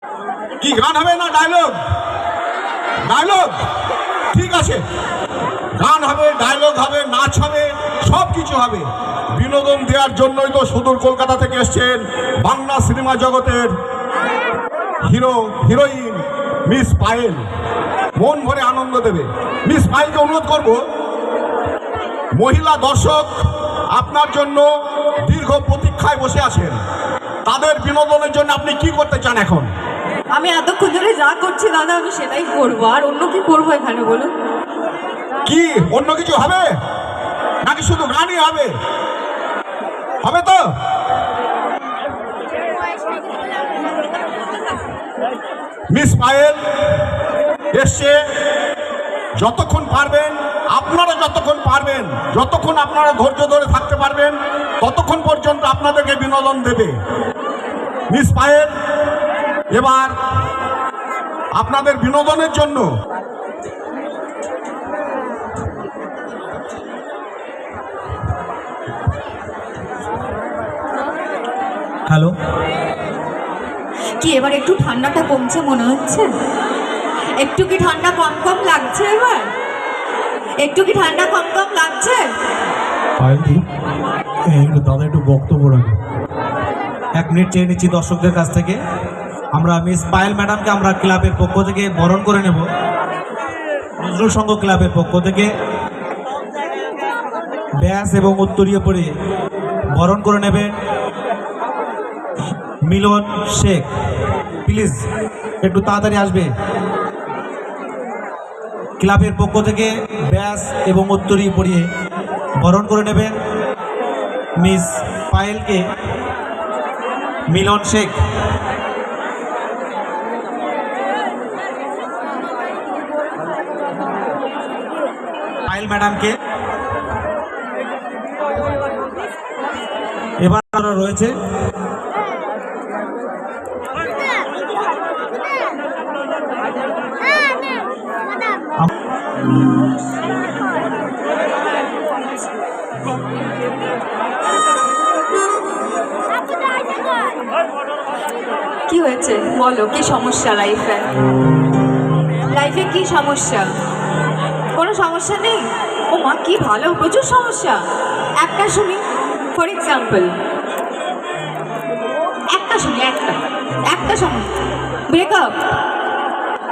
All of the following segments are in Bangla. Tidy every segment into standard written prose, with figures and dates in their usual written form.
কি গান হবে না ডায়লগ? ডায়লগ ঠিক আছে, গান হবে, ডায়লগ হবে, নাচ হবে, সব কিছু হবে। বিনোদন দেওয়ার জন্যই তো সুদূর কলকাতা থেকে এসছেন বাংলা সিনেমা জগতের হিরো হিরোইন মিস পায়েল। মন ভরে আনন্দ দেবে। মিস পায়েলকে অনুরোধ করব, মহিলা দর্শক আপনার জন্য দীর্ঘ প্রতীক্ষায় বসে আছেন, তাদের বিনোদনের জন্য আপনি কি করতে চান এখন? আমি এতক্ষণ ধরে যা করছি দাদা আমি সেটাই করবো, আর অন্য কি করবো এখানে বলুন? কি অন্য কিছু হবে নাকি শুধু গানই হবে? হবে তো? মিস পায়েল এসছে, যতক্ষণ পারবেন আপনারা, যতক্ষণ পারবেন, যতক্ষণ আপনারা ধৈর্য ধরে থাকতে পারবেন ততক্ষণ পর্যন্ত আপনাদেরকে বিনোদন দেবে মিস পায়েল। এবার আপনাদের বিনোদনের জন্য হ্যালো, কি এবার একটু ঠান্ডাটা কমছে মনে হচ্ছে? একটু কি ঠান্ডা কম কম লাগছে এবার? একটু কি ঠান্ডা কম কম লাগছে? পায়েলদি একটু দাদা একটু বক্তব্য রাখো। 1 মিনিট চেয়ে নিচ্ছি দর্শকদের কাছ থেকে। আমরা মিস পায়েল ম্যাডামকে আমরা ক্লাবের পক্ষ থেকে বরণ করে নেব। নজরুল সংঘ ক্লাবের পক্ষ থেকে ব্যাস এবং উত্তরীয় পরে বরণ করে নেবেন মিলন শেখ। প্লিজ একটু তাড়াতাড়ি আসবে। ক্লাবের পক্ষ থেকে ব্যাস এবং উত্তরী পরিয়ে বরণ করে নেবেন মিস পায়েলকে মিলন শেখ। পায়েল ম্যাডামকে এবার রয়েছে কি হয়েছে বলো, কি সমস্যা লাইফে? লাইফে কি সমস্যা? কোনো সমস্যা নেই? ও মা কি ভালো, প্রচুর সমস্যা। একটা শুনি, ফর এক্সাম্পল একটা শুনি, একটা সমস্যা। ব্রেকআপ,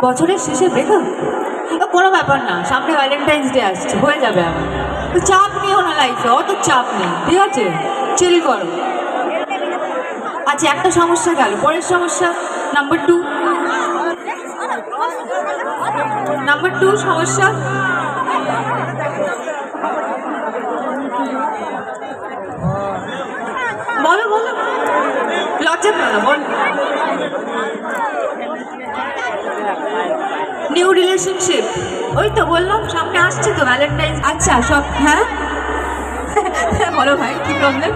বছরের শেষে ব্রেকআপ, কোনো ব্যাপার না, সামনে ভ্যালেন্টাইন্স ডে আসছে, হয়ে যাবে। আমার তো চাপ নিও না লাইফে, অত চাপ নেই, ঠিক আছে? চিল করো। আচ্ছা একটা সমস্যা গেল, পরের সমস্যা নাম্বার 2। নাম্বার 2 সমস্যা বলো বলো, লজ্জা পেও না, বলো। নিউ রিলেশনশিপ, ওই তো বললাম সামনে আসছে তো ভ্যালেন্টাইন্স। আচ্ছা সব, হ্যাঁ বলো ভাই কি প্রবলেম?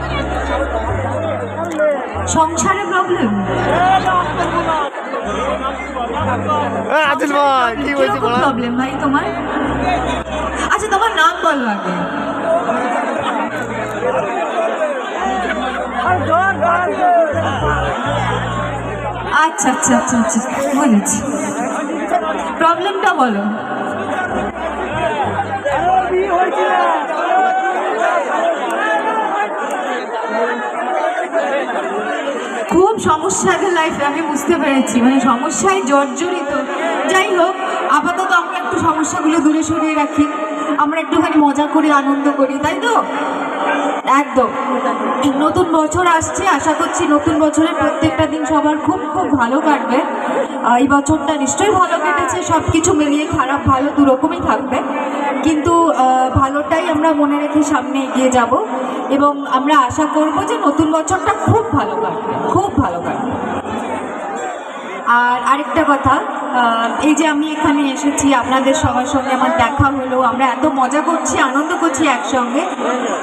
সংসারে প্রবলেম? প্রবলেম ভাই তোমার? আচ্ছা তোমার নাম বলো আগে। আচ্ছা আচ্ছা আচ্ছা আচ্ছা বুঝেছি, প্রবলেমটা বলো। খুব সমস্যা আছে লাইফে, আমি বুঝতে পেরেছি, মানে সমস্যায় জর্জরিত। যাই হোক, আপাতত আমরা একটু সমস্যাগুলো দূরে সরিয়ে রাখি, আমরা একটুখানি মজা করি, আনন্দ করি, তাই তো? একদম। নতুন বছর আসছে, আশা করছি নতুন বছরের প্রত্যেকটা দিন সবার খুব খুব ভালো কাটবে। এই বছরটা নিশ্চয়ই ভালো কেটেছে, সব কিছু মিলিয়ে খারাপ ভালো দুরকমই থাকবে, কিন্তু ভালোটাই আমরা মনে রেখে সামনে এগিয়ে যাব এবং আমরা আশা করব যে নতুন বছরটা খুব ভালো কাটবে, খুব ভালো কাটবে। আর আরেকটা কথা, এই যে আমি এখানে এসেছি, আপনাদের সবার সঙ্গে আমার দেখা হলো, আমরা এত মজা করছি, আনন্দ করছি একসঙ্গে,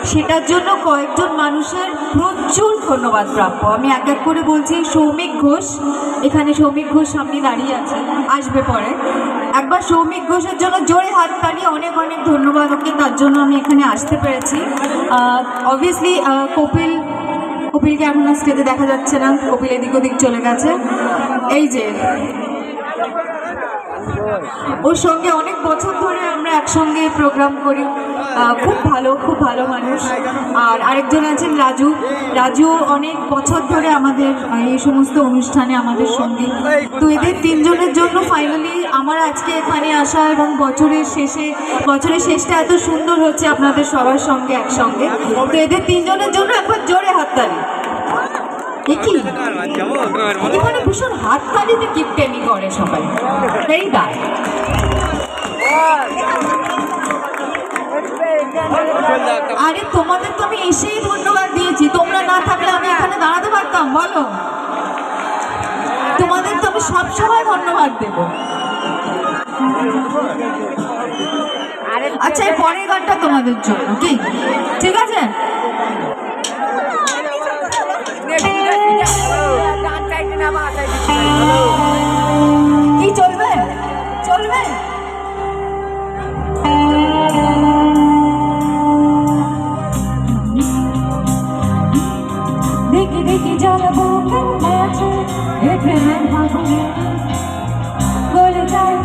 সেটার জন্য কয়েকজন মানুষের প্রচুর ধন্যবাদ প্রাপ্য। আমি এক এক করে বলছি। সৌমিক ঘোষ, এখানে সৌমিক ঘোষ সামনে দাঁড়িয়ে আছে, আসবে পরে। একবার সৌমিক ঘোষের জন্য জোরে হাততালি, অনেক অনেক ধন্যবাদ ওকে, তার জন্য আমি এখানে আসতে পেরেছি। অবভিয়াসলি কপিল কপিলকে এখন আর স্টেজে দেখা যাচ্ছে না, কপিল এদিক ওদিক চলে গেছে। এই যে ওর সঙ্গে অনেক বছর ধরে আমরা একসঙ্গে প্রোগ্রাম করি, খুব ভালো মানুষ। আর আরেকজন আছেন রাজু, রাজু অনেক বছর ধরে আমাদের এই সমস্ত অনুষ্ঠানে আমাদের সঙ্গে। তো এদের তিনজনের জন্য ফাইনালি আমার আজকে এখানে আসা, এবং বছরের শেষটা এত সুন্দর হচ্ছে আপনাদের সবার সঙ্গে একসঙ্গে। তো এদের তিনজনের জন্য একবার জোরে হাততালি। কি এখানে ভীষণ হাততালিতে কিপটেমি করে সবাই, এই গান। আরে তোমাদের তো আমি এসেই ধন্যবাদ দিয়েছি, তোমরা না থাকলে আমি এখানে দাঁড়াতে পারতাম বলো? তোমাদের তো আমি সবসময় ধন্যবাদ দেব। আচ্ছা, এই পরের গানটা তোমাদের জন্য, কি ঠিক আছে? কি চলবে? চলবে? দেখি দেখি জ্বালাবো আছে, এ প্রেমের ভাবনে গলে যায়